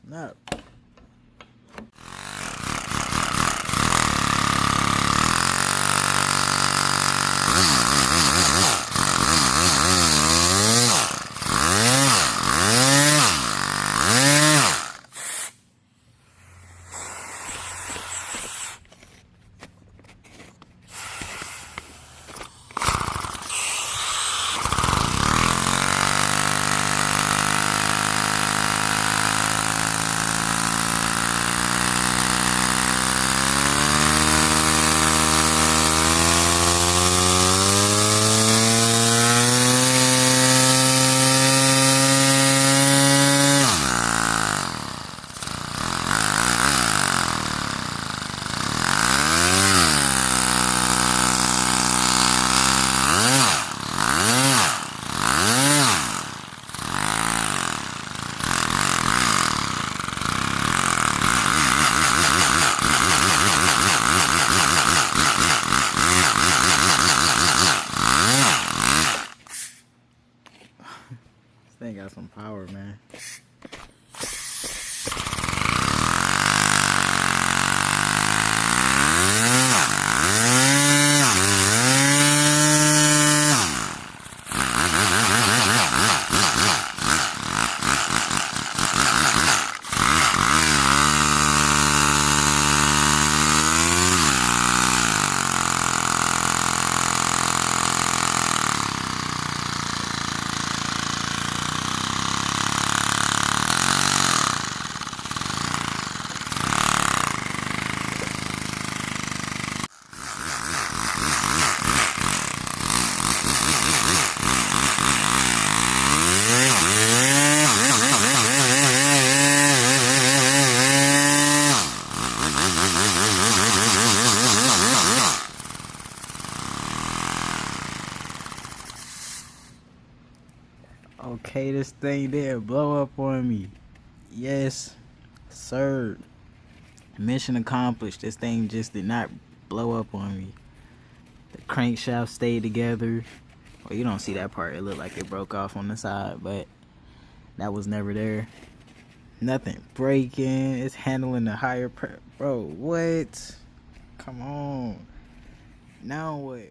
No. This thing got some power, man. Okay, this thing didn't blow up on me. Yes, sir. Mission accomplished. This thing just did not blow up on me. The crankshaft stayed together. Well, you don't see that part. It looked like it broke off on the side, but that was never there. Nothing breaking. It's handling the higher pressure. Bro, what? Come on. Now what?